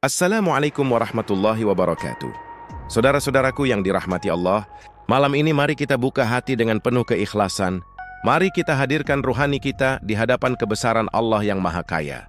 Assalamualaikum warahmatullahi wabarakatuh. Saudara-saudaraku yang dirahmati Allah, malam ini mari kita buka hati dengan penuh keikhlasan. Mari kita hadirkan ruhani kita di hadapan kebesaran Allah yang Maha Kaya.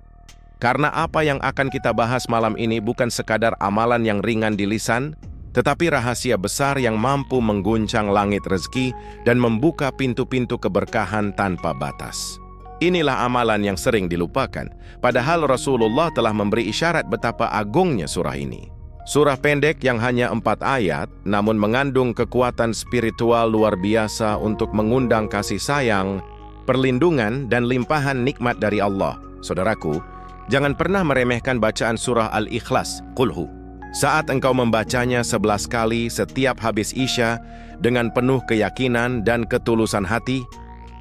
Karena apa yang akan kita bahas malam ini bukan sekadar amalan yang ringan di lisan, tetapi rahasia besar yang mampu mengguncang langit rezeki dan membuka pintu-pintu keberkahan tanpa batas. Inilah amalan yang sering dilupakan, padahal Rasulullah telah memberi isyarat betapa agungnya surah ini. Surah pendek yang hanya 4 ayat, namun mengandung kekuatan spiritual luar biasa untuk mengundang kasih sayang, perlindungan, dan limpahan nikmat dari Allah. Saudaraku, jangan pernah meremehkan bacaan surah Al-Ikhlas, Qul Hu. Saat engkau membacanya 11 kali setiap habis Isya dengan penuh keyakinan dan ketulusan hati,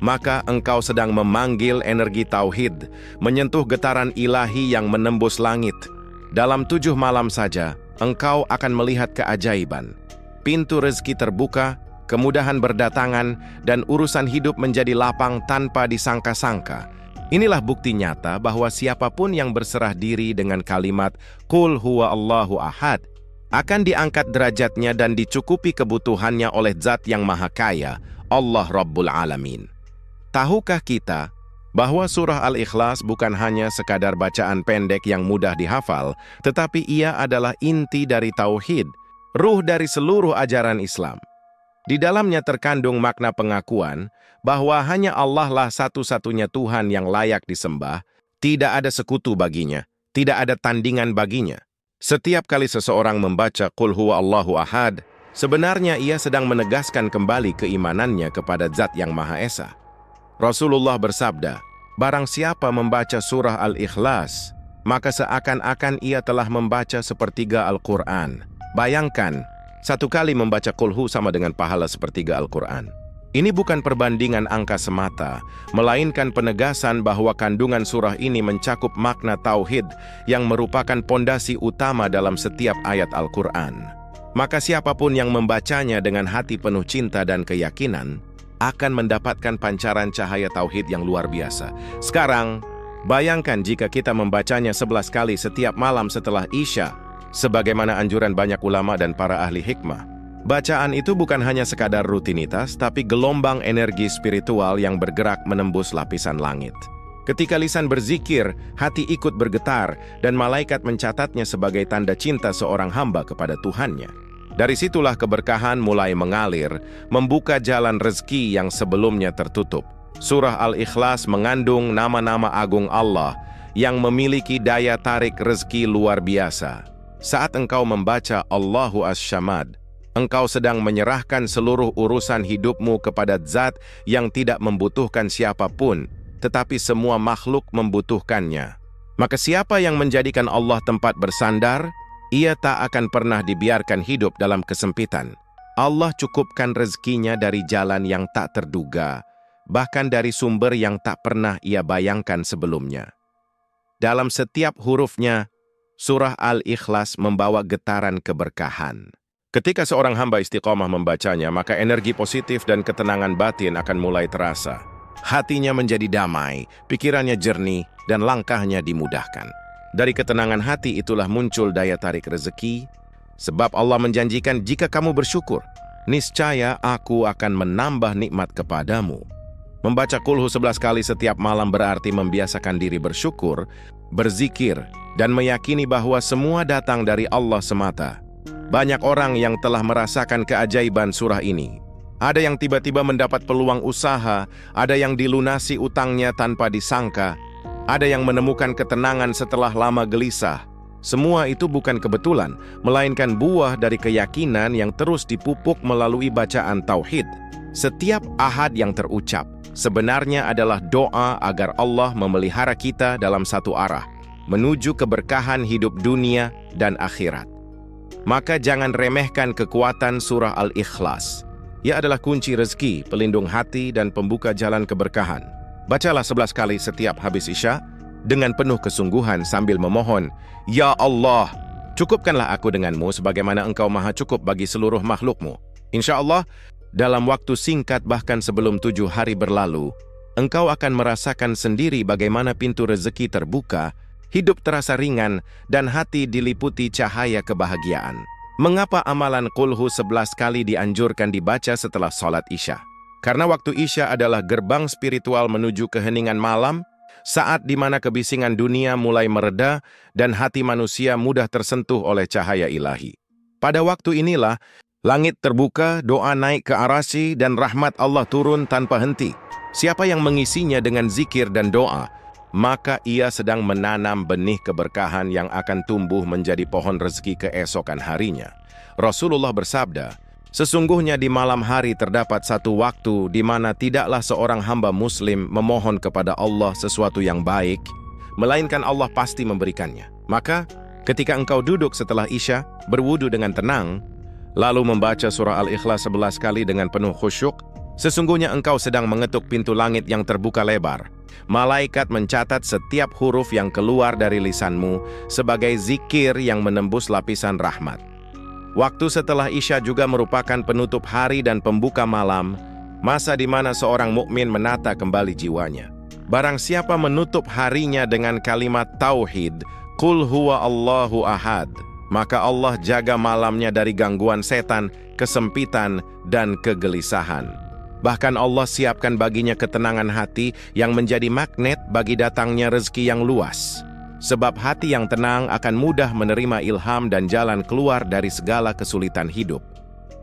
maka engkau sedang memanggil energi tauhid, menyentuh getaran ilahi yang menembus langit. Dalam 7 malam saja, engkau akan melihat keajaiban. Pintu rezeki terbuka, kemudahan berdatangan, dan urusan hidup menjadi lapang tanpa disangka-sangka. Inilah bukti nyata bahwa siapapun yang berserah diri dengan kalimat Qul huwa Allahu ahad akan diangkat derajatnya dan dicukupi kebutuhannya oleh Zat yang Maha Kaya, Allah Rabbul Alamin. Tahukah kita bahwa surah Al-Ikhlas bukan hanya sekadar bacaan pendek yang mudah dihafal, tetapi ia adalah inti dari tauhid, ruh dari seluruh ajaran Islam. Di dalamnya terkandung makna pengakuan bahwa hanya Allah lah satu-satunya Tuhan yang layak disembah, tidak ada sekutu baginya, tidak ada tandingan baginya. Setiap kali seseorang membaca Qul huwa Allahu ahad, sebenarnya ia sedang menegaskan kembali keimanannya kepada Zat yang Maha Esa. Rasulullah bersabda, barang siapa membaca surah Al-Ikhlas, maka seakan-akan ia telah membaca sepertiga Al-Quran. Bayangkan, 1 kali membaca Qul Hu sama dengan pahala sepertiga Al-Quran. Ini bukan perbandingan angka semata, melainkan penegasan bahwa kandungan surah ini mencakup makna tauhid yang merupakan pondasi utama dalam setiap ayat Al-Quran. Maka siapapun yang membacanya dengan hati penuh cinta dan keyakinan, akan mendapatkan pancaran cahaya tauhid yang luar biasa. Sekarang, bayangkan jika kita membacanya 11 kali setiap malam setelah Isya, sebagaimana anjuran banyak ulama dan para ahli hikmah. Bacaan itu bukan hanya sekadar rutinitas, tapi gelombang energi spiritual yang bergerak menembus lapisan langit. Ketika lisan berzikir, hati ikut bergetar, dan malaikat mencatatnya sebagai tanda cinta seorang hamba kepada Tuhannya. Dari situlah keberkahan mulai mengalir, membuka jalan rezeki yang sebelumnya tertutup. Surah Al-Ikhlas mengandung nama-nama agung Allah yang memiliki daya tarik rezeki luar biasa. Saat engkau membaca Allahu As-Samad, engkau sedang menyerahkan seluruh urusan hidupmu kepada Zat yang tidak membutuhkan siapapun, tetapi semua makhluk membutuhkannya. Maka siapa yang menjadikan Allah tempat bersandar, ia tak akan pernah dibiarkan hidup dalam kesempitan. Allah cukupkan rezekinya dari jalan yang tak terduga, bahkan dari sumber yang tak pernah ia bayangkan sebelumnya. Dalam setiap hurufnya, surah Al-Ikhlas membawa getaran keberkahan. Ketika seorang hamba istiqomah membacanya, maka energi positif dan ketenangan batin akan mulai terasa. Hatinya menjadi damai, pikirannya jernih, dan langkahnya dimudahkan. Dari ketenangan hati itulah muncul daya tarik rezeki, sebab Allah menjanjikan jika kamu bersyukur, niscaya aku akan menambah nikmat kepadamu. Membaca Qul Hu 11 kali setiap malam berarti membiasakan diri bersyukur, berzikir, dan meyakini bahwa semua datang dari Allah semata. Banyak orang yang telah merasakan keajaiban surah ini. Ada yang tiba-tiba mendapat peluang usaha, ada yang dilunasi utangnya tanpa disangka, ada yang menemukan ketenangan setelah lama gelisah. Semua itu bukan kebetulan, melainkan buah dari keyakinan yang terus dipupuk melalui bacaan tauhid. Setiap ahad yang terucap sebenarnya adalah doa agar Allah memelihara kita dalam satu arah, menuju keberkahan hidup dunia dan akhirat. Maka jangan remehkan kekuatan surah Al-Ikhlas. Ia adalah kunci rezeki, pelindung hati, dan pembuka jalan keberkahan. Bacalah 11 kali setiap habis Isya dengan penuh kesungguhan sambil memohon, Ya Allah, cukupkanlah aku denganmu sebagaimana engkau maha cukup bagi seluruh makhlukmu. Insya Allah, dalam waktu singkat bahkan sebelum 7 hari berlalu, engkau akan merasakan sendiri bagaimana pintu rezeki terbuka hidup terasa ringan, dan hati diliputi cahaya kebahagiaan. Mengapa amalan Qul Hu 11 kali dianjurkan dibaca setelah sholat Isya? Karena waktu Isya adalah gerbang spiritual menuju keheningan malam, saat di mana kebisingan dunia mulai mereda dan hati manusia mudah tersentuh oleh cahaya ilahi. Pada waktu inilah, langit terbuka, doa naik ke arasy, dan rahmat Allah turun tanpa henti. Siapa yang mengisinya dengan zikir dan doa, maka ia sedang menanam benih keberkahan yang akan tumbuh menjadi pohon rezeki keesokan harinya. Rasulullah bersabda, sesungguhnya di malam hari terdapat satu waktu di mana tidaklah seorang hamba muslim memohon kepada Allah sesuatu yang baik, melainkan Allah pasti memberikannya. Maka, ketika engkau duduk setelah Isya, berwudu dengan tenang, lalu membaca surah Al-Ikhlas 11 kali dengan penuh khusyuk, sesungguhnya engkau sedang mengetuk pintu langit yang terbuka lebar. Malaikat mencatat setiap huruf yang keluar dari lisanmu sebagai zikir yang menembus lapisan rahmat. Waktu setelah Isya juga merupakan penutup hari dan pembuka malam, masa di mana seorang mukmin menata kembali jiwanya. Barang siapa menutup harinya dengan kalimat tauhid, Qul huwa Allahu ahad, maka Allah jaga malamnya dari gangguan setan, kesempitan, dan kegelisahan. Bahkan Allah siapkan baginya ketenangan hati yang menjadi magnet bagi datangnya rezeki yang luas. Sebab hati yang tenang akan mudah menerima ilham dan jalan keluar dari segala kesulitan hidup.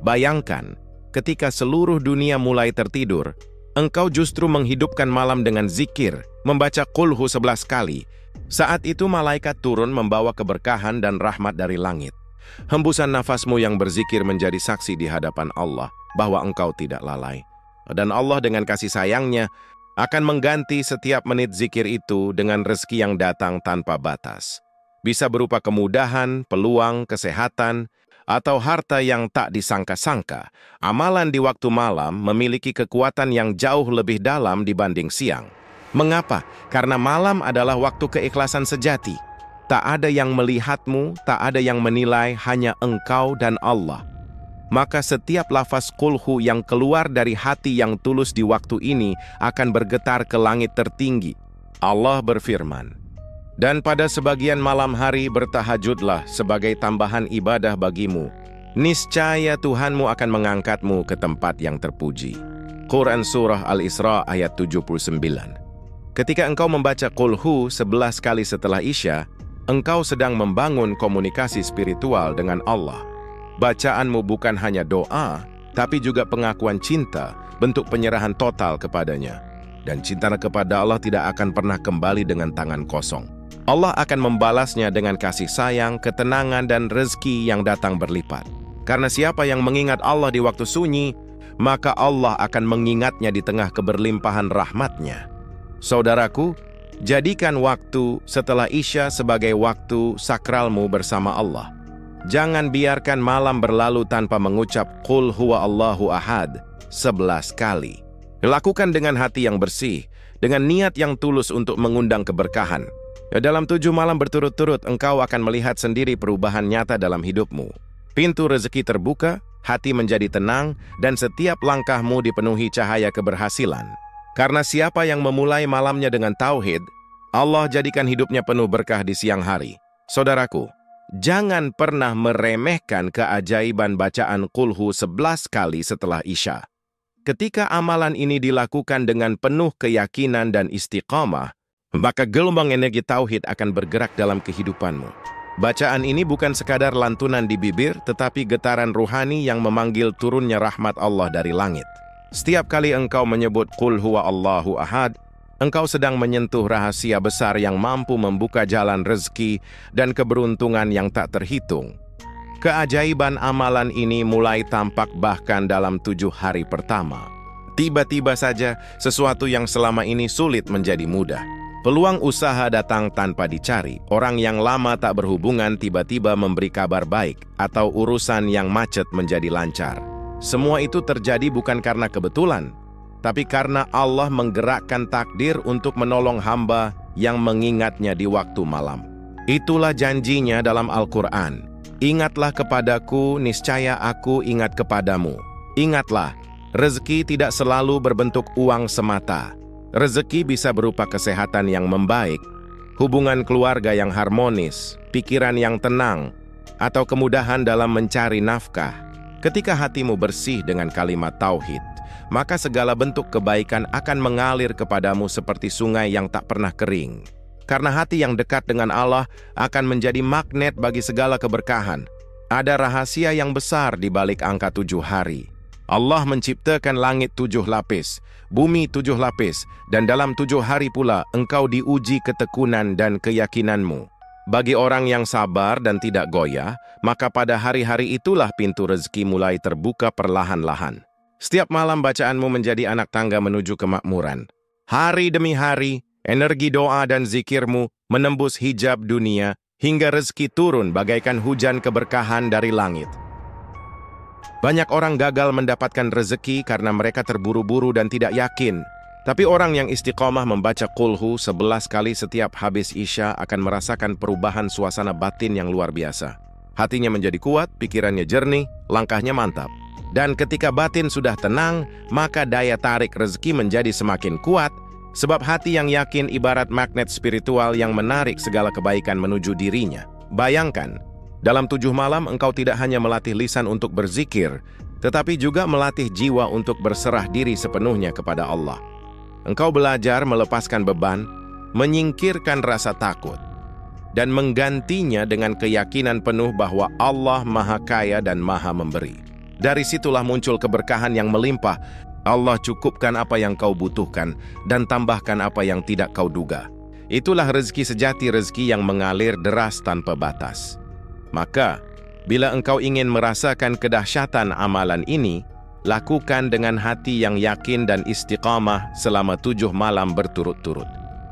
Bayangkan, ketika seluruh dunia mulai tertidur, engkau justru menghidupkan malam dengan zikir, membaca Qul Hu 11 kali. Saat itu malaikat turun membawa keberkahan dan rahmat dari langit. Hembusan nafasmu yang berzikir menjadi saksi di hadapan Allah bahwa engkau tidak lalai. Dan Allah dengan kasih sayangnya akan mengganti setiap menit zikir itu dengan rezeki yang datang tanpa batas. Bisa berupa kemudahan, peluang, kesehatan, atau harta yang tak disangka-sangka. Amalan di waktu malam memiliki kekuatan yang jauh lebih dalam dibanding siang. Mengapa? Karena malam adalah waktu keikhlasan sejati. Tak ada yang melihatmu, tak ada yang menilai, hanya engkau dan Allah. Maka setiap lafaz Qul Hu yang keluar dari hati yang tulus di waktu ini akan bergetar ke langit tertinggi. Allah berfirman, dan pada sebagian malam hari bertahajudlah sebagai tambahan ibadah bagimu. Niscaya Tuhanmu akan mengangkatmu ke tempat yang terpuji. Quran Surah Al-Isra ayat 79. Ketika engkau membaca Qul Hu 11 kali setelah Isya, engkau sedang membangun komunikasi spiritual dengan Allah. Bacaanmu bukan hanya doa, tapi juga pengakuan cinta, bentuk penyerahan total kepadanya. Dan cinta kepada Allah tidak akan pernah kembali dengan tangan kosong. Allah akan membalasnya dengan kasih sayang, ketenangan, dan rezeki yang datang berlipat. Karena siapa yang mengingat Allah di waktu sunyi, maka Allah akan mengingatnya di tengah keberlimpahan rahmatnya. Saudaraku, jadikan waktu setelah Isya sebagai waktu sakralmu bersama Allah. Jangan biarkan malam berlalu tanpa mengucap Qul huwa Allahu ahad 11 kali. Lakukan dengan hati yang bersih, dengan niat yang tulus untuk mengundang keberkahan. Dalam 7 malam berturut-turut, engkau akan melihat sendiri perubahan nyata dalam hidupmu. Pintu rezeki terbuka, hati menjadi tenang, dan setiap langkahmu dipenuhi cahaya keberhasilan. Karena siapa yang memulai malamnya dengan tauhid, Allah jadikan hidupnya penuh berkah di siang hari. Saudaraku, jangan pernah meremehkan keajaiban bacaan Qul Hu 11 kali setelah Isya. Ketika amalan ini dilakukan dengan penuh keyakinan dan istiqamah, maka gelombang energi tauhid akan bergerak dalam kehidupanmu. Bacaan ini bukan sekadar lantunan di bibir, tetapi getaran ruhani yang memanggil turunnya rahmat Allah dari langit. Setiap kali engkau menyebut Qul huwa Allahu ahad, engkau sedang menyentuh rahasia besar yang mampu membuka jalan rezeki dan keberuntungan yang tak terhitung. Keajaiban amalan ini mulai tampak bahkan dalam 7 hari pertama. Tiba-tiba saja, sesuatu yang selama ini sulit menjadi mudah. Peluang usaha datang tanpa dicari. Orang yang lama tak berhubungan tiba-tiba memberi kabar baik, atau urusan yang macet menjadi lancar. Semua itu terjadi bukan karena kebetulan, tapi karena Allah menggerakkan takdir untuk menolong hamba yang mengingatnya di waktu malam. Itulah janjinya dalam Al-Quran. Ingatlah kepadaku, niscaya aku ingat kepadamu. Ingatlah, rezeki tidak selalu berbentuk uang semata. Rezeki bisa berupa kesehatan yang membaik, hubungan keluarga yang harmonis, pikiran yang tenang, atau kemudahan dalam mencari nafkah. Ketika hatimu bersih dengan kalimat tauhid, maka segala bentuk kebaikan akan mengalir kepadamu seperti sungai yang tak pernah kering. Karena hati yang dekat dengan Allah akan menjadi magnet bagi segala keberkahan. Ada rahasia yang besar di balik angka 7 hari. Allah menciptakan langit 7 lapis, bumi 7 lapis, dan dalam 7 hari pula engkau diuji ketekunan dan keyakinanmu. Bagi orang yang sabar dan tidak goyah, maka pada hari-hari itulah pintu rezeki mulai terbuka perlahan-lahan. Setiap malam bacaanmu menjadi anak tangga menuju kemakmuran. Hari demi hari, energi doa dan zikirmu menembus hijab dunia, hingga rezeki turun bagaikan hujan keberkahan dari langit. Banyak orang gagal mendapatkan rezeki karena mereka terburu-buru dan tidak yakin. Tapi orang yang istiqomah membaca Qulhu 11 kali setiap habis Isya akan merasakan perubahan suasana batin yang luar biasa. Hatinya menjadi kuat, pikirannya jernih, langkahnya mantap. Dan ketika batin sudah tenang, maka daya tarik rezeki menjadi semakin kuat, sebab hati yang yakin ibarat magnet spiritual yang menarik segala kebaikan menuju dirinya. Bayangkan, dalam 7 malam engkau tidak hanya melatih lisan untuk berzikir, tetapi juga melatih jiwa untuk berserah diri sepenuhnya kepada Allah. Engkau belajar melepaskan beban, menyingkirkan rasa takut, dan menggantinya dengan keyakinan penuh bahwa Allah Maha Kaya dan Maha Memberi. Dari situlah muncul keberkahan yang melimpah. Allah cukupkan apa yang kau butuhkan dan tambahkan apa yang tidak kau duga. Itulah rezeki sejati, rezeki yang mengalir deras tanpa batas. Maka, bila engkau ingin merasakan kedahsyatan amalan ini, lakukan dengan hati yang yakin dan istiqamah selama 7 malam berturut-turut.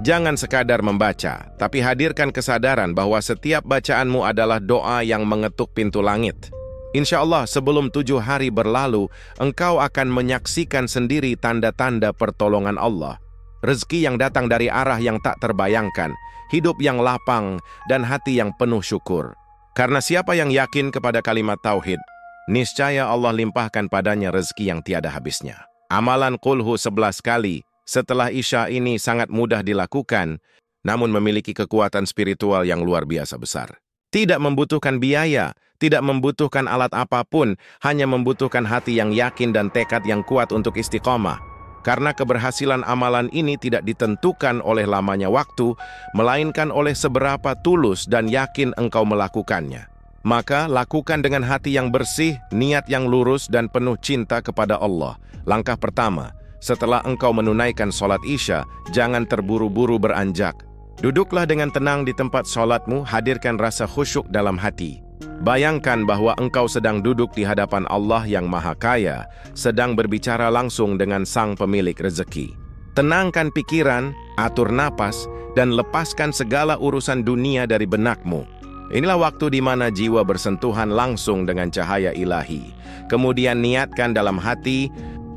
Jangan sekadar membaca, tapi hadirkan kesadaran bahwa setiap bacaanmu adalah doa yang mengetuk pintu langit. Insya Allah sebelum 7 hari berlalu, engkau akan menyaksikan sendiri tanda-tanda pertolongan Allah. Rezeki yang datang dari arah yang tak terbayangkan, hidup yang lapang, dan hati yang penuh syukur. Karena siapa yang yakin kepada kalimat tauhid, niscaya Allah limpahkan padanya rezeki yang tiada habisnya. Amalan Qulhu 11 kali setelah Isya ini sangat mudah dilakukan, namun memiliki kekuatan spiritual yang luar biasa besar. Tidak membutuhkan biaya, tidak membutuhkan alat apapun, hanya membutuhkan hati yang yakin dan tekad yang kuat untuk istiqomah. Karena keberhasilan amalan ini tidak ditentukan oleh lamanya waktu, melainkan oleh seberapa tulus dan yakin engkau melakukannya. Maka lakukan dengan hati yang bersih, niat yang lurus dan penuh cinta kepada Allah. Langkah pertama, setelah engkau menunaikan sholat Isya, jangan terburu-buru beranjak. Duduklah dengan tenang di tempat sholatmu, hadirkan rasa khusyuk dalam hati. Bayangkan bahwa engkau sedang duduk di hadapan Allah yang Maha Kaya, sedang berbicara langsung dengan Sang Pemilik rezeki. Tenangkan pikiran, atur napas, dan lepaskan segala urusan dunia dari benakmu. Inilah waktu di mana jiwa bersentuhan langsung dengan cahaya ilahi. Kemudian niatkan dalam hati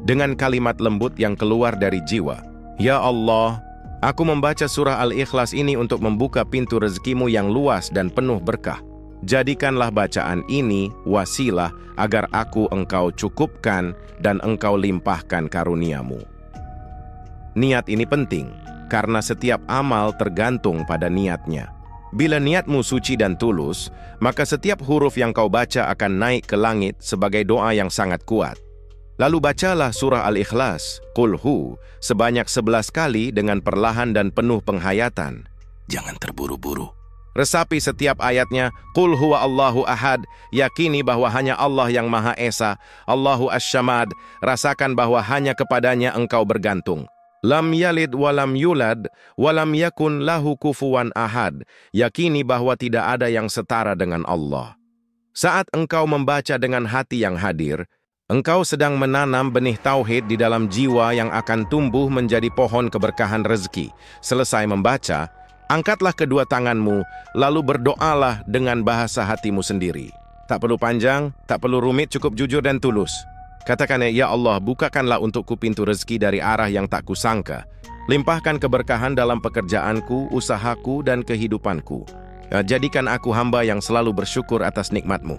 dengan kalimat lembut yang keluar dari jiwa. Ya Allah, aku membaca surah Al-Ikhlas ini untuk membuka pintu rezekimu yang luas dan penuh berkah. Jadikanlah bacaan ini wasilah agar engkau cukupkan dan engkau limpahkan karuniamu. Niat ini penting, karena setiap amal tergantung pada niatnya. Bila niatmu suci dan tulus, maka setiap huruf yang kau baca akan naik ke langit sebagai doa yang sangat kuat. Lalu bacalah surah Al-Ikhlas, Qulhu, sebanyak 11 kali dengan perlahan dan penuh penghayatan. Jangan terburu-buru. Resapi setiap ayatnya, Qul huwa Allahu ahad, yakini bahwa hanya Allah yang Maha Esa, Allahu As-Samad, rasakan bahwa hanya kepadanya engkau bergantung. Lam yalid walam yulad, walam yakun lahu kufuwan ahad, yakini bahwa tidak ada yang setara dengan Allah. Saat engkau membaca dengan hati yang hadir, engkau sedang menanam benih tauhid di dalam jiwa yang akan tumbuh menjadi pohon keberkahan rezeki. Selesai membaca, angkatlah kedua tanganmu, lalu berdoalah dengan bahasa hatimu sendiri. Tak perlu panjang, tak perlu rumit, cukup jujur dan tulus. Katakan, ya Allah, bukakanlah untukku pintu rezeki dari arah yang tak kusangka. Limpahkan keberkahan dalam pekerjaanku, usahaku, dan kehidupanku. Jadikan aku hamba yang selalu bersyukur atas nikmat-Mu.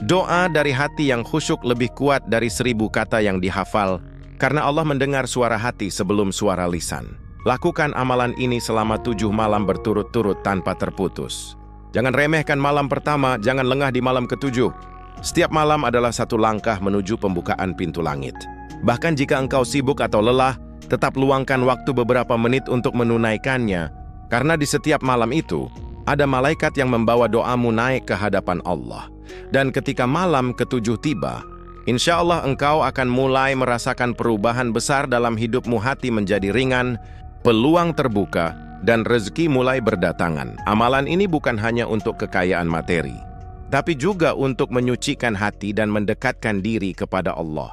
Doa dari hati yang khusyuk lebih kuat dari 1000 kata yang dihafal, karena Allah mendengar suara hati sebelum suara lisan. Lakukan amalan ini selama 7 malam berturut-turut tanpa terputus. Jangan remehkan malam pertama, jangan lengah di malam ke-7. Setiap malam adalah satu langkah menuju pembukaan pintu langit. Bahkan jika engkau sibuk atau lelah, tetap luangkan waktu beberapa menit untuk menunaikannya, karena di setiap malam itu, ada malaikat yang membawa doamu naik ke hadapan Allah. Dan ketika malam ke-7 tiba, insya Allah engkau akan mulai merasakan perubahan besar dalam hidupmu, hati menjadi ringan, peluang terbuka, dan rezeki mulai berdatangan. Amalan ini bukan hanya untuk kekayaan materi, tapi juga untuk menyucikan hati dan mendekatkan diri kepada Allah.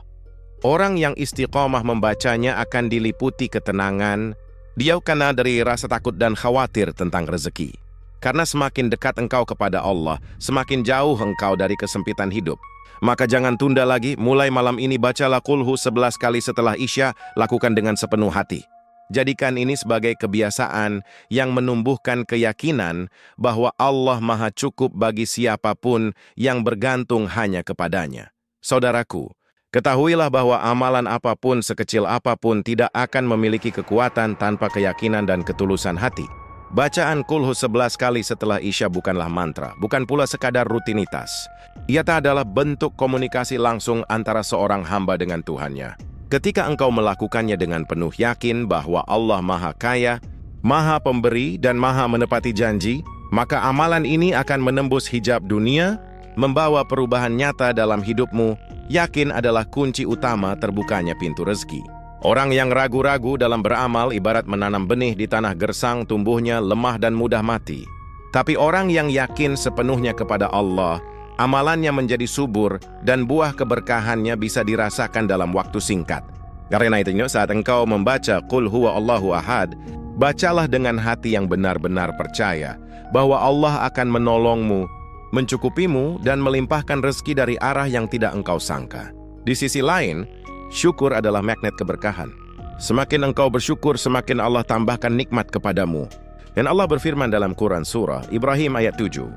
Orang yang istiqomah membacanya akan diliputi ketenangan, dijauhkan dari rasa takut dan khawatir tentang rezeki. Karena semakin dekat engkau kepada Allah, semakin jauh engkau dari kesempitan hidup. Maka jangan tunda lagi, mulai malam ini bacalah Qul Hu 11 kali setelah Isya, lakukan dengan sepenuh hati. Jadikan ini sebagai kebiasaan yang menumbuhkan keyakinan bahwa Allah Maha Cukup bagi siapapun yang bergantung hanya kepadanya. Saudaraku, ketahuilah bahwa amalan apapun, sekecil apapun, tidak akan memiliki kekuatan tanpa keyakinan dan ketulusan hati. Bacaan Qul Hu 11 kali setelah Isya bukanlah mantra, bukan pula sekadar rutinitas. Ia adalah bentuk komunikasi langsung antara seorang hamba dengan Tuhannya. Ketika engkau melakukannya dengan penuh yakin bahwa Allah Maha Kaya, Maha Pemberi, dan Maha Menepati janji, maka amalan ini akan menembus hijab dunia, membawa perubahan nyata dalam hidupmu. Yakin adalah kunci utama terbukanya pintu rezeki. Orang yang ragu-ragu dalam beramal ibarat menanam benih di tanah gersang, tumbuhnya lemah dan mudah mati. Tapi orang yang yakin sepenuhnya kepada Allah, amalannya menjadi subur dan buah keberkahannya bisa dirasakan dalam waktu singkat. Karena itu, saat engkau membaca Qul Huwa Allahu Ahad, bacalah dengan hati yang benar-benar percaya bahwa Allah akan menolongmu, mencukupimu, dan melimpahkan rezeki dari arah yang tidak engkau sangka. Di sisi lain, syukur adalah magnet keberkahan. Semakin engkau bersyukur, semakin Allah tambahkan nikmat kepadamu. Dan Allah berfirman dalam Quran Surah Ibrahim ayat 7,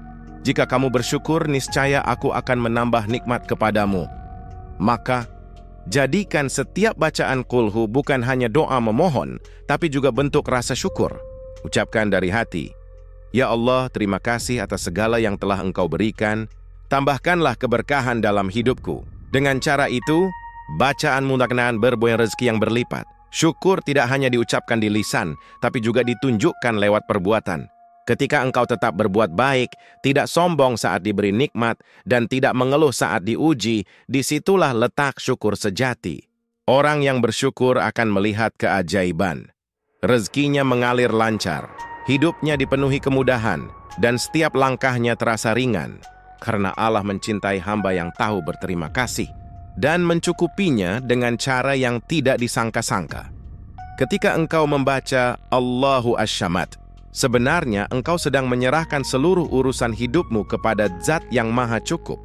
"Jika kamu bersyukur, niscaya aku akan menambah nikmat kepadamu." Maka, jadikan setiap bacaan Qul Hu bukan hanya doa memohon, tapi juga bentuk rasa syukur. Ucapkan dari hati, "Ya Allah, terima kasih atas segala yang telah engkau berikan. Tambahkanlah keberkahan dalam hidupku." Dengan cara itu, bacaan mudah-mudahan berbuah rezeki yang berlipat. Syukur tidak hanya diucapkan di lisan, tapi juga ditunjukkan lewat perbuatan. Ketika engkau tetap berbuat baik, tidak sombong saat diberi nikmat, dan tidak mengeluh saat diuji, disitulah letak syukur sejati. Orang yang bersyukur akan melihat keajaiban. Rezekinya mengalir lancar, hidupnya dipenuhi kemudahan, dan setiap langkahnya terasa ringan. Karena Allah mencintai hamba yang tahu berterima kasih dan mencukupinya dengan cara yang tidak disangka-sangka. Ketika engkau membaca Allahu As-Samad, sebenarnya engkau sedang menyerahkan seluruh urusan hidupmu kepada Zat yang Maha Cukup.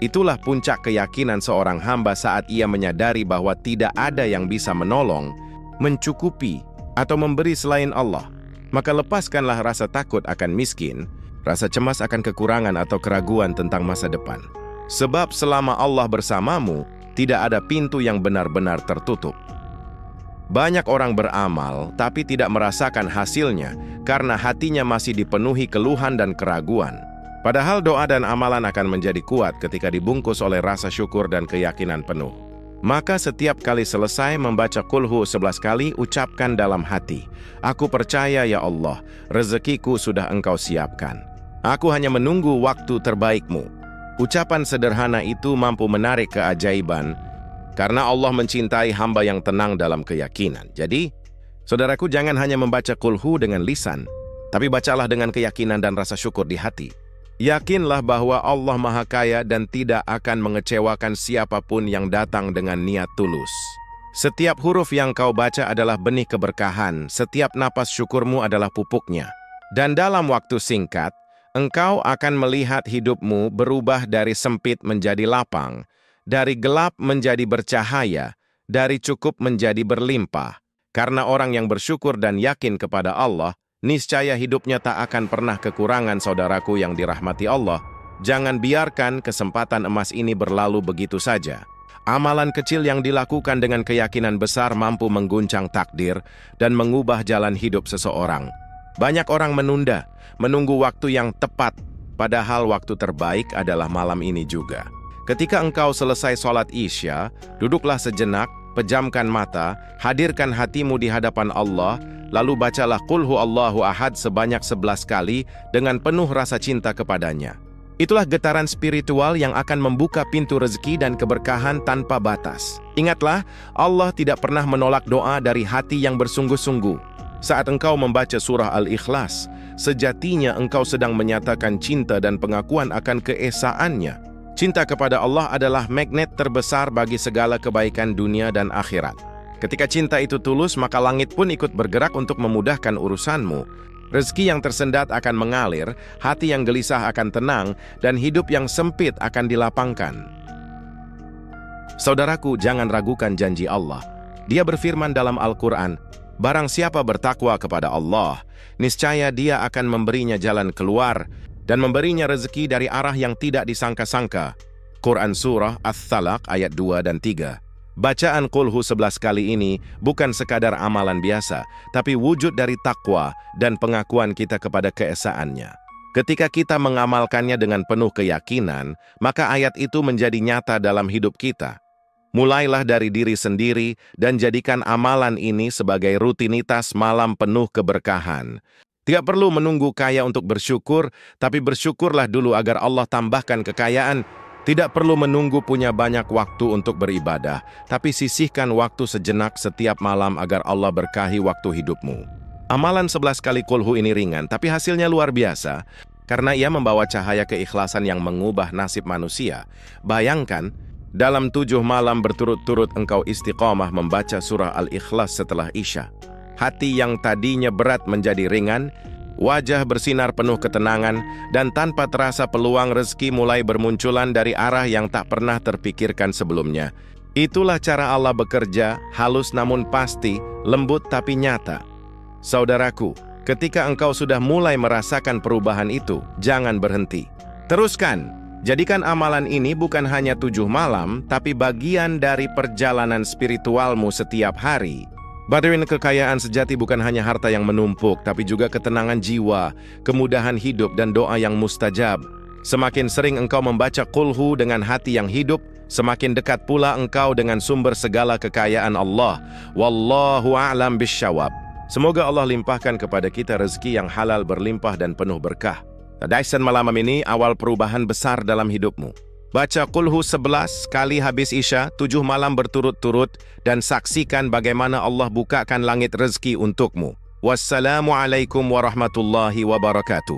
Itulah puncak keyakinan seorang hamba saat ia menyadari bahwa tidak ada yang bisa menolong, mencukupi, atau memberi selain Allah. Maka lepaskanlah rasa takut akan miskin, rasa cemas akan kekurangan atau keraguan tentang masa depan. Sebab selama Allah bersamamu, tidak ada pintu yang benar-benar tertutup. Banyak orang beramal, tapi tidak merasakan hasilnya karena hatinya masih dipenuhi keluhan dan keraguan. Padahal doa dan amalan akan menjadi kuat ketika dibungkus oleh rasa syukur dan keyakinan penuh. Maka setiap kali selesai membaca Qul Hu 11 kali, ucapkan dalam hati, "Aku percaya ya Allah, rezekiku sudah engkau siapkan. Aku hanya menunggu waktu terbaikmu." Ucapan sederhana itu mampu menarik keajaiban, karena Allah mencintai hamba yang tenang dalam keyakinan. Jadi, saudaraku, jangan hanya membaca Qul Hu dengan lisan, tapi bacalah dengan keyakinan dan rasa syukur di hati. Yakinlah bahwa Allah Maha Kaya dan tidak akan mengecewakan siapapun yang datang dengan niat tulus. Setiap huruf yang kau baca adalah benih keberkahan, setiap napas syukurmu adalah pupuknya. Dan dalam waktu singkat, engkau akan melihat hidupmu berubah dari sempit menjadi lapang, dari gelap menjadi bercahaya, dari cukup menjadi berlimpah. Karena orang yang bersyukur dan yakin kepada Allah, niscaya hidupnya tak akan pernah kekurangan. Saudaraku yang dirahmati Allah, jangan biarkan kesempatan emas ini berlalu begitu saja. Amalan kecil yang dilakukan dengan keyakinan besar mampu mengguncang takdir dan mengubah jalan hidup seseorang. Banyak orang menunda, menunggu waktu yang tepat, padahal waktu terbaik adalah malam ini juga. Ketika engkau selesai sholat Isya, duduklah sejenak, pejamkan mata, hadirkan hatimu di hadapan Allah, lalu bacalah Qul Huwallahu Ahad sebanyak 11 kali dengan penuh rasa cinta kepadanya. Itulah getaran spiritual yang akan membuka pintu rezeki dan keberkahan tanpa batas. Ingatlah, Allah tidak pernah menolak doa dari hati yang bersungguh-sungguh. Saat engkau membaca surah Al-Ikhlas, sejatinya engkau sedang menyatakan cinta dan pengakuan akan keesaannya. Cinta kepada Allah adalah magnet terbesar bagi segala kebaikan dunia dan akhirat. Ketika cinta itu tulus, maka langit pun ikut bergerak untuk memudahkan urusanmu. Rezeki yang tersendat akan mengalir, hati yang gelisah akan tenang, dan hidup yang sempit akan dilapangkan. Saudaraku, jangan ragukan janji Allah. Dia berfirman dalam Al-Quran, "Barang siapa bertakwa kepada Allah, niscaya Dia akan memberinya jalan keluar dan memberinya rezeki dari arah yang tidak disangka-sangka." Quran Surah Ats-Tsalaq ayat 2 dan 3. Bacaan Qulhu 11 kali ini bukan sekadar amalan biasa, tapi wujud dari takwa dan pengakuan kita kepada keesaannya. Ketika kita mengamalkannya dengan penuh keyakinan, maka ayat itu menjadi nyata dalam hidup kita. Mulailah dari diri sendiri dan jadikan amalan ini sebagai rutinitas malam penuh keberkahan. Tidak perlu menunggu kaya untuk bersyukur, tapi bersyukurlah dulu agar Allah tambahkan kekayaan. Tidak perlu menunggu punya banyak waktu untuk beribadah, tapi sisihkan waktu sejenak setiap malam agar Allah berkahi waktu hidupmu. Amalan 11 kali Qulhu ini ringan, tapi hasilnya luar biasa, karena ia membawa cahaya keikhlasan yang mengubah nasib manusia. Bayangkan, dalam 7 malam berturut-turut engkau istiqomah membaca surah Al-Ikhlas setelah Isya. Hati yang tadinya berat menjadi ringan, wajah bersinar penuh ketenangan, dan tanpa terasa peluang rezeki mulai bermunculan dari arah yang tak pernah terpikirkan sebelumnya. Itulah cara Allah bekerja, halus namun pasti, lembut tapi nyata. Saudaraku, ketika engkau sudah mulai merasakan perubahan itu, jangan berhenti. Teruskan, jadikan amalan ini bukan hanya 7 malam, tapi bagian dari perjalanan spiritualmu setiap hari. Baterai kekayaan sejati bukan hanya harta yang menumpuk, tapi juga ketenangan jiwa, kemudahan hidup, dan doa yang mustajab. Semakin sering engkau membaca Qulhu dengan hati yang hidup, semakin dekat pula engkau dengan sumber segala kekayaan Allah. Wallahu a'lam bisyawab. Semoga Allah limpahkan kepada kita rezeki yang halal, berlimpah, dan penuh berkah. Tadaisan malam ini awal perubahan besar dalam hidupmu. Baca Qulhu 11 kali habis Isya, 7 malam berturut-turut, dan saksikan bagaimana Allah bukakan langit rezeki untukmu. Wassalamualaikum warahmatullahi wabarakatuh.